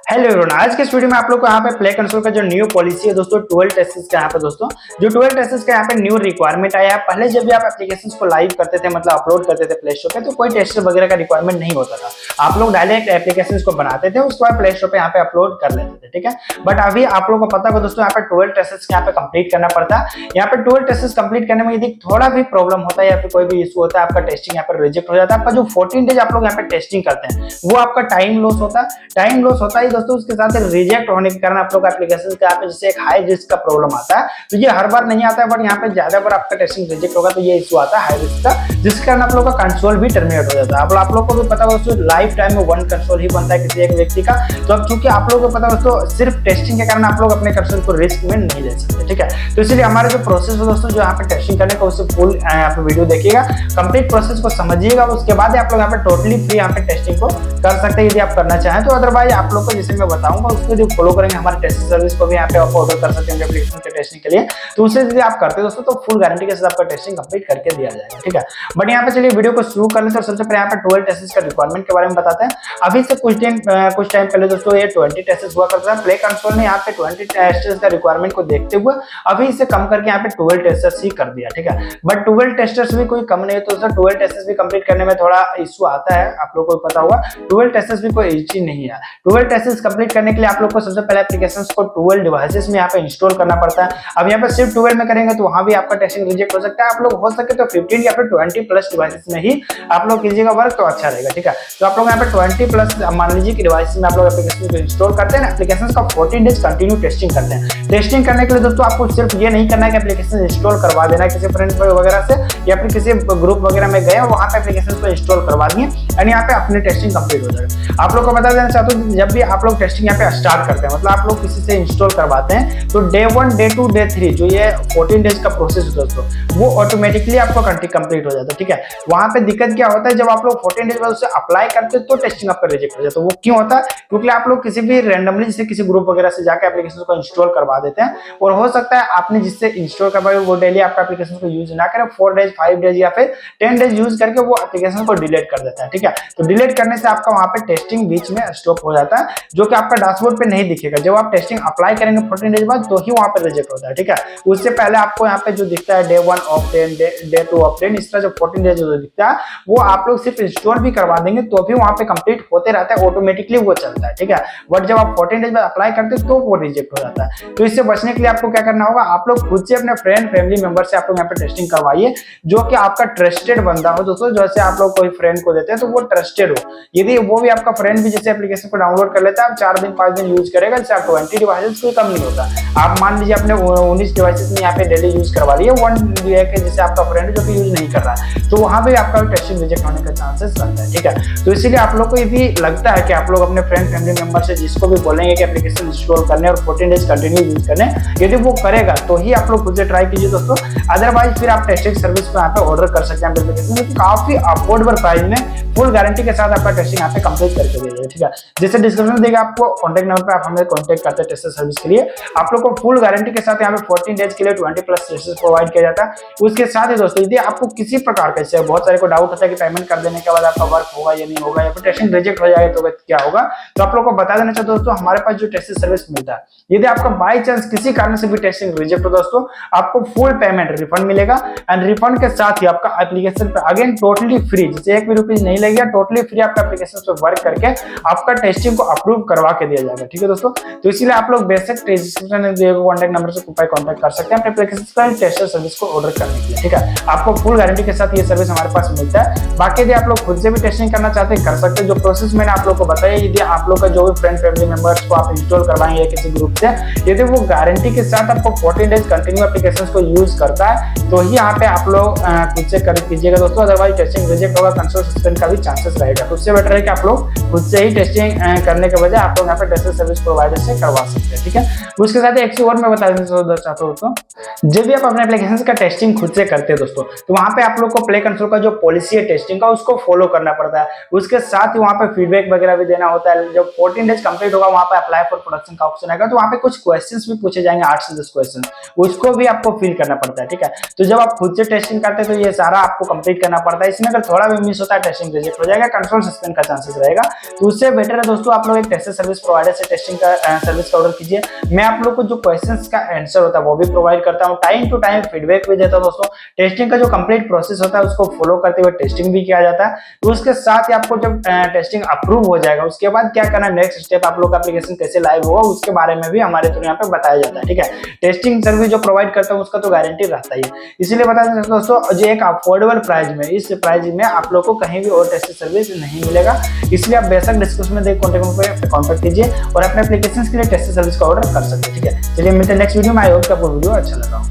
Hello everyone, आज के इस वीडियो में आप लोग को यहाँ पे प्ले कंसोल का जो न्यू पॉलिसी है दोस्तों 12 टेस्ट्स का यहाँ पे दोस्तों जो 12 टेस्ट्स का यहाँ पे न्यू रिक्वायरमेंट आया है। पहले जब भी आप एप्लीकेशंस को लाइव करते थे मतलब अपलोड करते थे प्ले स्टोर पे तो कोई टेस्टर वगैरह का रिक्वायरमेंट नहीं होता था। आप लोग डायरेक्ट एप्लीकेशंस को बनाते थे उसके बाद प्ले स्टोर पे यहाँ पे अपलोड कर लेते थे, ठीक है। बट अभी आप लोग को पता होगा दोस्तों यहाँ पे 12 टेस्ट्स यहाँ पे कंप्लीट करना पड़ता है। यहाँ पे 12 टेस्ट्स कंप्लीट करने में यदि थोड़ा भी प्रॉब्लम होता है या फिर कोई भी इशू होता है आपका टेस्टिंग यहाँ पर रिजेक्ट हो जाता है। आपका जो 14 डेज आप लोग यहाँ पे टेस्टिंग करते हैं वो आपका टाइम लॉस होता है। टाइम लॉस होता है दोस्तों, उसके साथ रिजेक्ट होने के कारण आप लोग एप्लीकेशन के यहाँ पे जैसे एक हाई रिस्क का प्रॉब्लम आता है। तो ये हर बार नहीं आता है बट यहाँ पे ज्यादा बार आपका टेस्टिंग रिजेक्ट होगा तो ये इशू आता है हाई रिस्क का, जिसके कारण आप लोग का कंसोल भी टर्मिनेट हो जाता है। अब आप लोग को भी पता होगा लाइफ टाइम में 1 कंसोल ही बनता है किसी एक व्यक्ति का। तो अब चूंकि आप लोगों को पता हो तो सिर्फ टेस्टिंग के कारण आप लोग अपने कंसोल को रिस्क में नहीं ले सकते, ठीक है। तो इसलिए हमारा जो प्रोसेस है दोस्तों जो यहाँ पे टेस्टिंग करने का उससे फुल यहाँ पे वीडियो देखिएगा, कंप्लीट प्रोसेस को समझिएगा, उसके बाद आप लोग यहाँ पे टोटली फ्री यहाँ पे टेस्टिंग को कर सकते हैं यदि आप करना चाहें तो। अदरवाइज आप लोग को जैसे मैं बताऊंगा उसको यदि फॉलो करेंगे हमारे टेस्टिंग सर्विस को भी यहाँ पे आप ऑर्डर कर सकते हैं एप्लीकेशन के टेस्टिंग के लिए। तो उससे यदि आप करते हैं दोस्तों तो फुल गारंटी के साथ आपका टेस्टिंग कंप्लीट करके दिया जाएगा, ठीक है। बट यहाँ पे चलिए वीडियो को शुरू कर लेते हैं। सबसे पहले यहाँ पे 12 टेस्ट्स का रिक्वायरमेंट के बारे में बताते हैं। अभी से कुछ टाइम पहले दोस्तों ये 20 टेस्ट्स हुआ करता है। प्ले कंसोल ने यहाँ पे 20 टेस्ट्स का रिक्वायरमेंट को देखते हुए अभी इसे कम करके यहाँ पे 12 टेस्ट्स ही कर दिया, ठीक है। बट 12 टेस्ट्स भी कोई कम नहीं, तो 12 टेस्ट्स भी कंप्लीट करने में थोड़ा इशू आता है, आप लोगों को पता होगा। 12 टेस्ट्स भी कोई इजी नहीं है। 12 टेस्ट्स कंप्लीट करने के लिए आप लोग को सबसे पहले एप्लीकेशंस को 12 डिवाइसेस में यहाँ पे इंस्टॉल करना पड़ता है। अब यहाँ पे सिर्फ 12 में करेंगे तो वहां भी आपका टेस्टिंग रिजेक्ट हो सकता है। आप लोग हो सके तो 15 या फिर 20 प्लस डिवाइसेस में ही आप लोग कीजिएगा वर्क तो अच्छा रहेगा, ठीक है। तो आप लोग यहाँ पे 20 प्लस मान लीजिए कि डिवाइस में आप लोग एप्लीकेशन को इंस्टॉल करते हैं, एप्लीकेशन का 14 डेज कंटिन्यू टेस्टिंग करते हैं। टेस्टिंग करने के लिए दोस्तों आपको सिर्फ ये नहीं करना है कि एप्लीकेशन इंस्टॉल करवा देना है किसी फ्रेंड वगैरह से या फिर किसी ग्रुप वगैरह में गए वहां पे एप्लीकेशन को इंस्टॉल करवा दिए एंड यहाँ पे अपनी टेस्टिंग कंप्लीट हो जाएगा। आप लोग को बता देना चाहता हूँ जब भी आप लोग टेस्टिंग यहाँ पे स्टार्ट करते हैं मतलब आप लोग किसी से इंस्टॉल करवाते हैं तो डे 1 डे 2 डे 3 जो ये 14 डेज का प्रोसेस है दोस्तों वो ऑटोमेटिकली आपको कंप्लीट हो जाता है, ठीक है। वहां पे दिक्कत क्या होता है जब आप लोग 14 डेज बाद उसे अप्लाई करते हैं तो टेस्टिंग आपका रिजेक्ट हो जाता है। वो क्यों होता है? क्योंकि आप लोग किसी भी रैंडमली जैसे किसी ग्रुप वगैरह से जाकर एप्लीकेशन को इंस्टॉल करवा देते हैं और हो सकता है आपने जिससे इंस्टॉल करवाया वो डेली आपका एप्लीकेशन को यूज ना करें, 4 डेज 5 डेज या फिर 10 डेज यूज करके वो एप्लीकेशन को डिलीट कर देता है, ठीक है। तो डिलीट करने से आपका वहां पे टेस्टिंग बीच में स्टॉप हो जाता है जो कि आपका डैशबोर्ड पे नहीं दिखेगा। जब आप टेस्टिंग अप्लाई करेंगे 14 डेज बाद तो ही वहां पे रिजेक्ट होता है, ठीक है। उससे पहले आपको यहाँ पे जो दिखता है डे 1 ऑफ 10 डे 2 ऑफ 10 इस तरह जो 14 डेज जो दिखता है वो आप लोग सिर्फ इंस्टॉल भी करवा देंगे तो भी वहां पे कंप्लीट होते रहता है, ऑटोमेटिकली वो चलता है, ठीक है। बट जब आप 14 डेज बाद अप्लाई करते हैं तो वो रिजेक्ट हो जाता है। तो इससे बचने के लिए आपको क्या करना होगा, आप लोग खुद से अपने फ्रेंड फैमिली मेंबर से आप लोग यहाँ पे टेस्टिंग करवाइए जो कि आपका ट्रस्टेड बंदा हो दोस्तों। जैसे आप लोग कोई फ्रेंड को देते हैं तो वो ट्रस्टेड हो, यदि वो भी आपका फ्रेंड भी जैसे एप्लीकेशन को डाउनलोड कर लेता है आप 4 दिन 5 दिन यूज करेगा जैसे आप 20 डिवाइसेस कोई कम नहीं होता। आप मान लीजिए अपने 19 डिवाइसेस में यहाँ पे डेली यूज करवा लिए 1 डे के जैसे आपका फ्रेंड जो कि यूज नहीं कर रहा है तो वहां पे आपका टेस्टिंग रिजेक्ट होने का चांसेस रहता है, ठीक है। तो इसीलिए आप लोग को यदि लगता है कि आप लोग अपने फ्रेंड फैमिली मेंबर से जिसको भी बोलेंगे कि एप्लीकेशन इंस्टॉल करने और 14 डेज कंटिन्यू यूज करने, यदि वो करेगा तो ही आप लोग खुद से ट्राई कीजिए दोस्तों। अदरवाइज फिर आप टेस्टिंग सर्विस को यहाँ पे ऑर्डर कर सकते हैं एप्लीकेशन काफी अफोर्डेबल प्राइस में फुल गारंटी के साथ आपका टेस्टिंग यहाँ पे कंप्लीट करके दे देगा, ठीक है। जैसे डिस्क्रिप्शन में देगा आपको कॉन्टैक्ट नंबर पे आप हमें कॉन्टैक्ट करते हैं टेस्टिंग सर्विस के लिए। आप लोग को फुल गारंटी के साथ यहाँ पे 14 डेज के लिए 20 प्लस टेस्ट्स प्रोवाइड किया जाता है। उसके साथ ही दोस्तों यदि आपको किसी प्रकार का इससे बहुत सारे को डाउट होता है कि पेमेंट कर देने के बाद आपका वर्क होगा या नहीं होगा या फिर टेस्टिंग रिजेक्ट हो जाएगा तो क्या होगा, तो आप लोग को बता देना चाहते दोस्तों हमारे पास जो टेस्टिंग सर्विस मिलता है यदि आपका बाई चांस किसी कारण से भी टेस्टिंग रिजेक्ट हो दोस्तों आपको फुल पेमेंट रिफंड मिलेगा एंड रिफंड के साथ ही आपका एप्लीकेशन पे अगेन टोटली फ्री जैसे एक भी रुपीज नहीं लगेगा, टोटली फ्री आपका एप्लीकेशन पे वर्क करके आपका टेस्टिंग को अप्रूव करवा के दिया जाएगा, ठीक है दोस्तों। तो इसीलिए आप लोग बेसिक डिस्क्रिप्शन में दिए गए कॉन्टैक्ट नंबर से कॉन्टैक्ट कर सकते हैं अपने एप्लीकेशन का टेस्टर सर्विस को ऑर्डर करने के लिए, ठीक है। आपको फुल गारंटी के साथ ये सर्विस हमारे पास मिलता है। बाकी यदि आप लोग खुद से भी टेस्टिंग करना चाहते हैं कर सकते हैं, जो प्रोसेस मैंने आप लोग को बताया। यदि आप लोग का जो भी फ्रेंड फैमिली मेंबर्स को आप इंस्टॉल करवाएंगे किसी ग्रुप से यदि वो गारंटी के साथ आपको 14 डेज कंटिन्यू एप्लीकेशंस को यूज करता है तो ही यहाँ पे आप लोग खुद से कर कीजिएगा दोस्तों। अदरवाइज टेस्टिंग रिजेक्ट होगा, कंसोल सस्पेंड का भी चांसेस रहेगा। तो उससे बेटर है कि आप लोग खुद से ही टेस्टिंग करने के बजाय आप लोग यहाँ पे टेस्टिंग सर्विस प्रोवाइडर से करवा सकते हैं, ठीक है। उसके साथ एक चीज और मैं बता देना चाहता हूँ दोस्तों, जब भी आप अपने एप्लीकेशन का टेस्टिंग खुद से करते हैं दोस्तों तो वहां पे आप लोग को प्ले कंसोल का जो पॉलिसी है टेस्टिंग का उसको फॉलो करना पड़ता है। उसके साथ ही वहां पे फीडबैक वगैरह भी देना होता है। जब 14 डेज कंप्लीट होगा वहां पे अप्लाई फॉर प्रोडक्शन का ऑप्शन आएगा, तो वहां पे कुछ क्वेश्चंस भी पूछे जाएंगे, 8 से 10 क्वेश्चन, उसको भी आपको फिल करना पड़ता है। ठीक है, तो जब आप खुद से टेस्टिंग करते हैं तो ये सारा आपको कंप्लीट करना पड़ता है। इसमें अगर थोड़ा भी मिस होता है टेस्टिंग रिजेक्ट हो जाएगा, कंट्रोल सस्पेंड का चांसेस रहेगा। तो उससे बेटर है दोस्तों आप लोग एक टेस्टिंग सर्विस प्रोवाइडर से टेस्टिंग का सर्विस का ऑर्डर कीजिए। मैं आप लोग को जो क्वेश्चंस का आंसर होता है वो भी प्रोवाइड करता हूँ, टाइम टू टाइम फीडबैक भी देता हूँ दोस्तों। टेस्टिंग का जो कंप्लीट प्रोसेस होता है उसको फॉलो करते हुए टेस्टिंग भी किया जाता है। तो उसके साथ ही आपको जब टेस्टिंग अप्रूव हो जाएगा उसके बाद क्या करना, नेक्स्ट स्टेप आप लोग का एप्लीकेशन कैसे लाइव होगा उसके बारे में भी हमारे थ्रू यहाँ पे बताया जाता है। ठीक है, टेस्टिंग सर्विस जो प्रोवाइड करता हूँ उसका तो गारंटी रहता ही है। इसलिए बता दें दोस्तों, जो एक अफोर्डेबल प्राइस में, इस प्राइस में आप लोग को कहीं भी और टेस्टिंग सर्विस नहीं मिलेगा। इसलिए आप बेशक डिस्क्रिप्शन में देख कॉन्टैक्ट कीजिए और अपने एप्लीकेशन के लिए टेस्टिंग सर्विस का ऑर्डर कर सकते हैं। ठीक है, चलिए मिलते हैं नेक्स्ट वीडियो में। आई होप कि आपको वीडियो अच्छा लगा।